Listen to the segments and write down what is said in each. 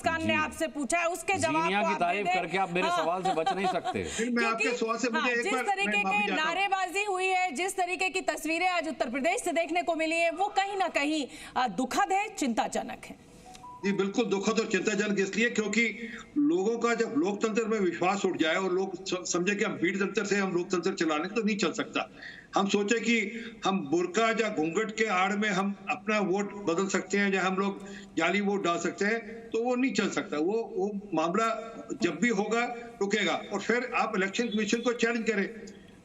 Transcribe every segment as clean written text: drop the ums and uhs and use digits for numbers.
मुस्कान ने आपसे पूछा है उसके जवाब की तारीफ करके आप मेरे सवाल से बच नहीं सकते। मैं आपके सवाल से मुझे जिस तरीके की नारेबाजी हुई है, जिस तरीके की तस्वीरें आज उत्तर प्रदेश से देखने को मिली है, वो कहीं ना कहीं दुखद है, चिंताजनक है। जी बिल्कुल दुखद और चिंताजनक इसलिए क्योंकि लोगों का जब लोकतंत्र में विश्वास उठ जाए और लोग समझे कि हम भीड़ तंत्र से हम लोकतंत्र चलाने तो नहीं चल सकता। हम सोचे कि हम बुर्का या घूंघट के आड़ में हम अपना वोट बदल सकते हैं या हम लोग जाली वोट डाल सकते हैं, तो वो नहीं चल सकता। वो मामला जब भी होगा रुकेगा। और फिर आप इलेक्शन कमीशन को चैलेंज करें,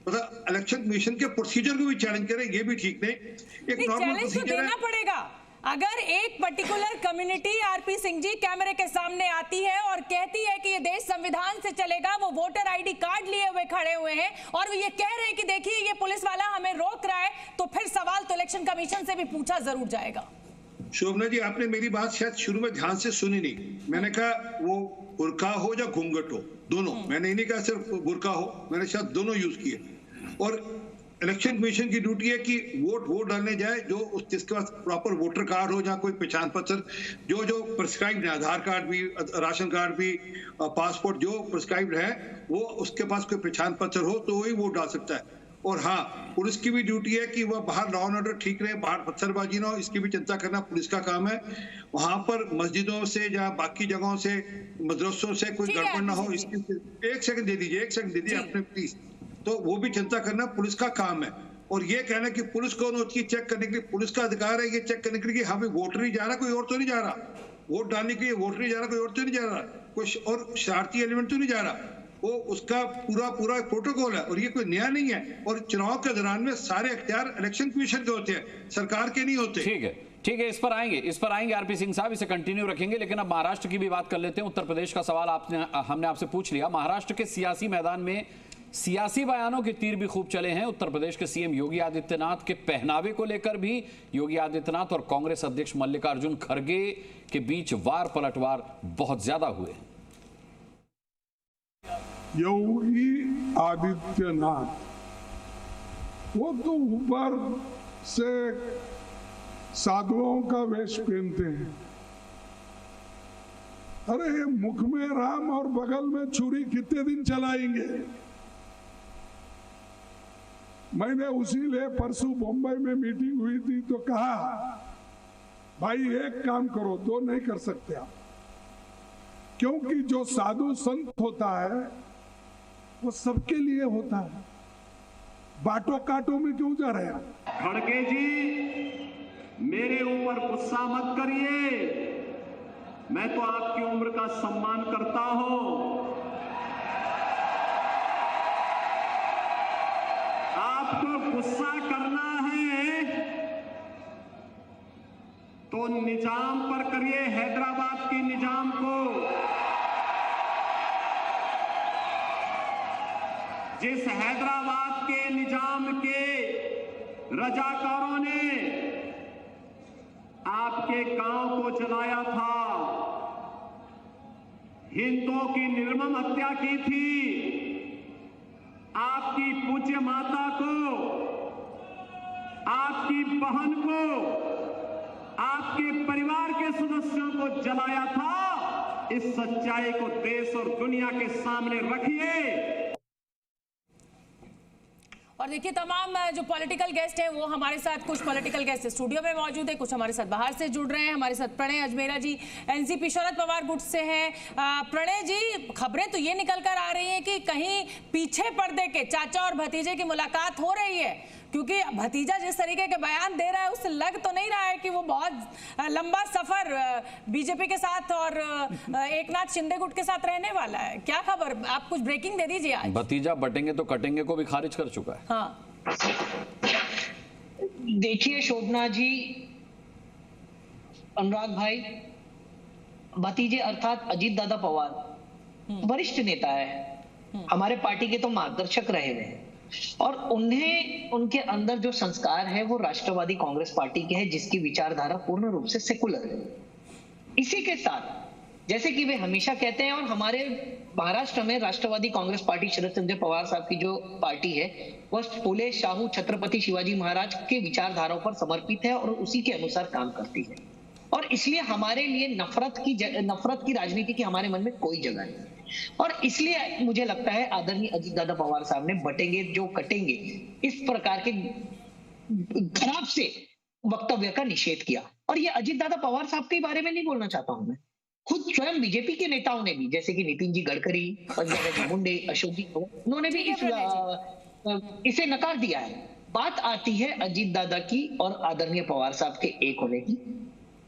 मतलब इलेक्शन कमीशन के प्रोसीजर को भी चैलेंज करें, ये भी ठीक नहीं। एक नॉर्मल प्रोसीजर है। पड़ेगा अगर एक particular community RP Singh ji कैमरे के सामने आती है और कहती है कि ये देश संविधान से चलेगा, वो वोटर आईडी कार्ड लिए हुए खड़े हुए हैं और वो ये कह रहे हैं कि देखिए ये पुलिस वाला हमें रोक रहा है, तो फिर सवाल तो इलेक्शन कमीशन से भी पूछा जरूर जाएगा। शोभना जी, आपने मेरी बात शायद शुरू में ध्यान से सुनी नहीं। मैंने कहा वो बुर्का हो या घूंघट हो, दोनों। मैंने नहीं कहा सिर्फ बुर्का हो, मैंने शायद दोनों यूज किए। और इलेक्शन कमीशन की ड्यूटी है कि वोट डालने जाए, जो जिसके पास प्रॉपर वोटर कार्ड हो या कोई पहचान पत्र जो प्रिस्क्राइब्ड है, आधार कार्ड भी, राशन कार्ड भी, पासपोर्ट जो प्रिस्क्राइब्ड है, वो उसके पास कोई पहचान पत्र हो तो वही वोट डाल सकता है। और हाँ, पुलिस की भी ड्यूटी है कि वह बाहर लॉ एंड ऑर्डर ठीक रहे, बाहर पत्थरबाजी ना हो, इसकी भी चिंता करना पुलिस का काम है। वहां पर मस्जिदों से या बाकी जगहों से, मदरसों से कोई गड़बड़ ना हो, इसकी एक सेकंड दे दीजिए अपने प्लीज। तो वो भी चिंता करना पुलिस का काम है। और ये कहना कि पुलिस कौन होती है चेक करने के लिए, पुलिस का अधिकार है ये चेक करने के लिए कि हाँ भाई वोटर ही जा रहा, कोई और तो नहीं जा रहा, वोट डालने के लिए वोटर ही जा रहा, कोई और तो नहीं जा रहा, कोई और शरारती एलिमेंट तो नहीं जा रहा। वो उसका पूरा प्रोटोकॉल है और ये कोई नया नहीं है। और चुनाव के दौरान में सारे अख्तियार इलेक्शन कमीशन के होते हैं, सरकार के नहीं होते। ठीक है, इस पर आएंगे आरपी सिंह साहब, इसे कंटिन्यू रखेंगे। लेकिन अब महाराष्ट्र की भी बात कर लेते हैं। उत्तर प्रदेश का सवाल हमने आपसे पूछ लिया। महाराष्ट्र के सियासी मैदान में सियासी बयानों के तीर भी खूब चले हैं। उत्तर प्रदेश के सीएम योगी आदित्यनाथ के पहनावे को लेकर भी योगी आदित्यनाथ और कांग्रेस अध्यक्ष मल्लिकार्जुन खड़गे के बीच वार पलटवार बहुत ज्यादा हुए। योगी आदित्यनाथ वो तो ऊपर से साधुओं का वेश पहनते हैं। अरे मुख में राम और बगल में छुरी कितने दिन चलाएंगे? मैंने उसीलिए परसों मुंबई में मीटिंग हुई थी तो कहा भाई एक काम करो, दो नहीं कर सकते आप, क्योंकि जो साधु संत होता है वो सबके लिए होता है। बाटो काटो में क्यों जा रहे हैं? खड़गे जी, मेरे ऊपर गुस्सा मत करिए, मैं तो आपकी उम्र का सम्मान करता हूं। आपको गुस्सा करना है तो निजाम पर करिए, हैदराबाद के निजाम को, जिस हैदराबाद के निजाम के रजाकारों ने आपके गांव को जलाया था, हिंदुओं की निर्मम हत्या की थी, आपकी पूज्य माता को, आपकी बहन को, आपके परिवार के सदस्यों को जलाया था। इस सच्चाई को देश और दुनिया के सामने रखिए। और देखिए तमाम जो पॉलिटिकल गेस्ट हैं वो हमारे साथ, कुछ पॉलिटिकल गेस्ट स्टूडियो में मौजूद है, कुछ हमारे साथ बाहर से जुड़ रहे हैं। हमारे साथ प्रणय अजमेरा जी एनसीपी शरद पवार गुट से हैं। प्रणय जी, खबरें तो ये निकल कर आ रही हैं कि कहीं पीछे पर्दे के चाचा और भतीजे की मुलाकात हो रही है, क्योंकि भतीजा जिस तरीके के बयान दे रहा है उससे लग तो नहीं रहा है कि वो बहुत लंबा सफर बीजेपी के साथ और एकनाथ शिंदे गुट के साथ रहने वाला है। क्या खबर, आप कुछ ब्रेकिंग दे दीजिए। आज भतीजा बटेंगे तो कटेंगे को भी खारिज कर चुका है। हाँ, देखिए शोभना जी, अनुराग भाई, भतीजे अर्थात अजीत दादा पवार वरिष्ठ नेता है, हमारे पार्टी के तो मार्गदर्शक रहे हुए हैं और उन्हें, उनके अंदर जो संस्कार है वो राष्ट्रवादी कांग्रेस पार्टी के है, जिसकी विचारधारा पूर्ण रूप से सेकुलर है। इसी के साथ जैसे कि वे हमेशा कहते हैं, और हमारे महाराष्ट्र में राष्ट्रवादी कांग्रेस पार्टी शरद चंद्र पवार साहब की जो पार्टी है वह फुले शाहू छत्रपति शिवाजी महाराज के विचारधाराओं पर समर्पित है और उसी के अनुसार काम करती है। और इसलिए हमारे लिए नफरत की राजनीति की हमारे मन में कोई जगह नहीं। और इसलिए मुझे लगता है आदरणीय अजीत दादा पवार साहब ने बटेंगे जो कटेंगे इस प्रकार के खराब से वक्तव्य का निषेध किया। और ये अजीत दादा पवार साहब के बारे में नहीं बोलना चाहता हूं मैं, खुद स्वयं बीजेपी के नेताओं ने भी, जैसे कि नितिन जी गडकरी, पंकजा जी मुंडे, अशोक जी, उन्होंने भी इसे नकार दिया है। बात आती है अजीत दादा की और आदरणीय पवार साहब के एक होने की।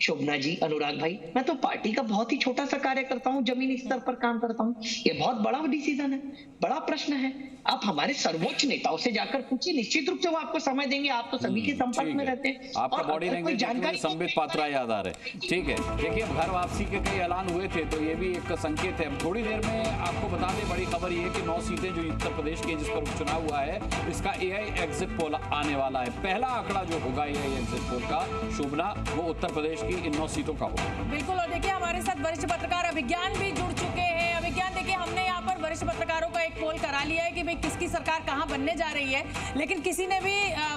शोभना जी, अनुराग भाई, मैं तो पार्टी का बहुत ही छोटा सा कार्यकर्ता हूं, जमीनी स्तर पर काम करता हूं। ये बहुत बड़ा डिसीजन है, बड़ा प्रश्न है। आप हमारे सर्वोच्च नेताओं से जाकर पूछिए, निश्चित रूप से वो आपको समय देंगे। आप तो सभी के संपर्क में रहते हैं। आपका बॉडी लैंग्वेज जानकारी संबित पात्रा याद आ रहे हैं। ठीक है, देखिए घर वापसी के कई ऐलान हुए थे, तो ये भी एक संकेत है। थोड़ी देर में आपको बता दें, बड़ी खबर ये कि 9 सीटें जो उत्तर प्रदेश की जिस पर उपचुनाव हुआ है, इसका AI एग्जिट पोल आने वाला है। पहला आंकड़ा जो होगा AI एग्जिट पोल का, शोभना, वो उत्तर प्रदेश की इन 9 सीटों का होगा। बिल्कुल। और देखिए हमारे साथ वरिष्ठ पत्रकार अभिज्ञान भी जुड़ चुके हैं। अभिज्ञान, देखिए हमने यहाँ पर वरिष्ठ पत्रकारों का एक पोल करा लिया है कि भाई किसकी सरकार कहाँ बनने जा रही है, लेकिन किसी ने भी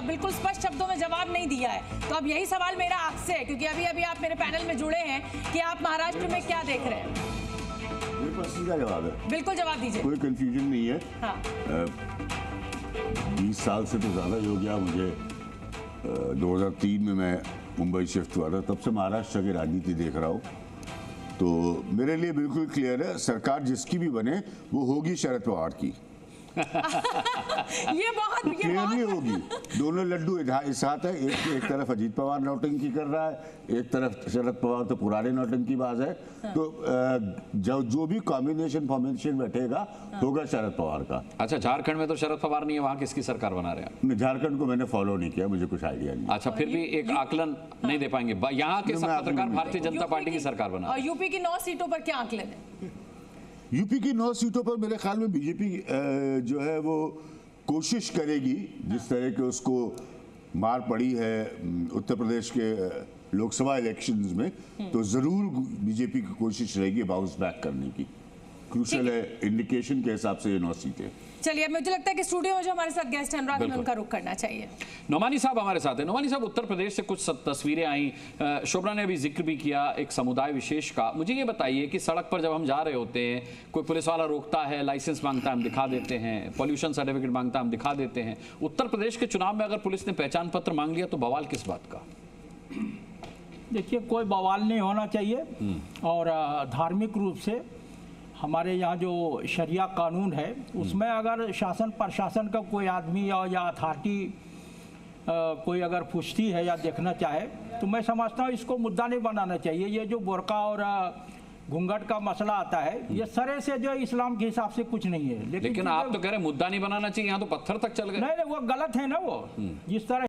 बिल्कुल स्पष्ट शब्दों में जवाब नहीं दिया है। तो अब यही सवाल मेरा आपसे है, क्योंकि अभी अभी आप मेरे पैनल में जुड़े हैं, कि आप महाराष्ट्र में क्या देख रहे हैं? मेरे पास सीधा जवाब है। बिल्कुल जवाब दीजिए। कोई कंफ्यूजन नहीं है। हाँ। 20 साल से तो ज्यादा हो गया मुझे। 2003 में मैं मुंबई शिफ्ट हुआ था, तब से महाराष्ट्र की राजनीति देख रहा हूँ। तो मेरे लिए बिल्कुल क्लियर है, सरकार जिसकी भी बने वो होगी शरद पवार की। ये बहुत क्लियरली होगी। दोनों लड्डू इस हाथ है, एक तरफ अजीत पवार नौटंकी कर रहा है, एक तरफ शरद पवार तो पुराने नौटंकीबाज है। तो जो भी कॉम्बिनेशन फॉर्मेशन बैठेगा होगा शरद पवार का। अच्छा, झारखंड में तो शरद पवार नहीं है, वहां किसकी सरकार बना रहे हैं? झारखंड को मैंने फॉलो नहीं किया, मुझे कुछ आइडिया नहीं। अच्छा, फिर भी एक आकलन नहीं दे पाएंगे। यहाँ के सब पत्रकार भारतीय जनता पार्टी की सरकार बना। और यूपी की 9 सीटों पर क्या आंकलन है? यूपी की 9 सीटों पर मेरे ख्याल में बीजेपी जो है वो कोशिश करेगी, जिस तरह के उसको मार पड़ी है उत्तर प्रदेश के लोकसभा इलेक्शंस में, तो जरूर बीजेपी की कोशिश रहेगी बाउंस बैक करने की। क्रूशियल है, इंडिकेशन के हिसाब से ये 9 सीटें। चलिए, अब मुझे लगता है कि स्टूडियो में जो हमारे साथ गेस्ट हैं अनुराग, उनका रुख करना चाहिए। नोमानी साहब हमारे साथ हैं। नोमानी साहब, उत्तर प्रदेश से कुछ तस्वीरें आई, शोभना ने अभी जिक्र भी किया एक समुदाय विशेष का। मुझे ये बताइए कि सड़क पर जब हम जा रहे होते हैं, कोई पुलिस वाला रोकता है, लाइसेंस मांगता है, हम दिखा देते हैं, पॉल्यूशन सर्टिफिकेट मांगता है, हम दिखा देते हैं। उत्तर प्रदेश के चुनाव में अगर पुलिस ने पहचान पत्र मांग लिया तो बवाल किस बात का? देखिए, कोई बवाल नहीं होना चाहिए। और धार्मिक रूप से हमारे यहाँ जो शरिया कानून है, उसमें अगर शासन प्रशासन का कोई आदमी या अथॉरिटी कोई अगर पूछती है या देखना चाहे, तो मैं समझता हूँ इसको मुद्दा नहीं बनाना चाहिए। ये जो बुर्का और घूंघट का मसला आता है, ये सरे से जो इस्लाम के हिसाब से कुछ नहीं है। लेकिन आप तो कह रहे मुद्दा नहीं बनाना चाहिए, यहाँ तो पत्थर तक चल गए। नहीं, वो गलत है ना। वो जिस तरह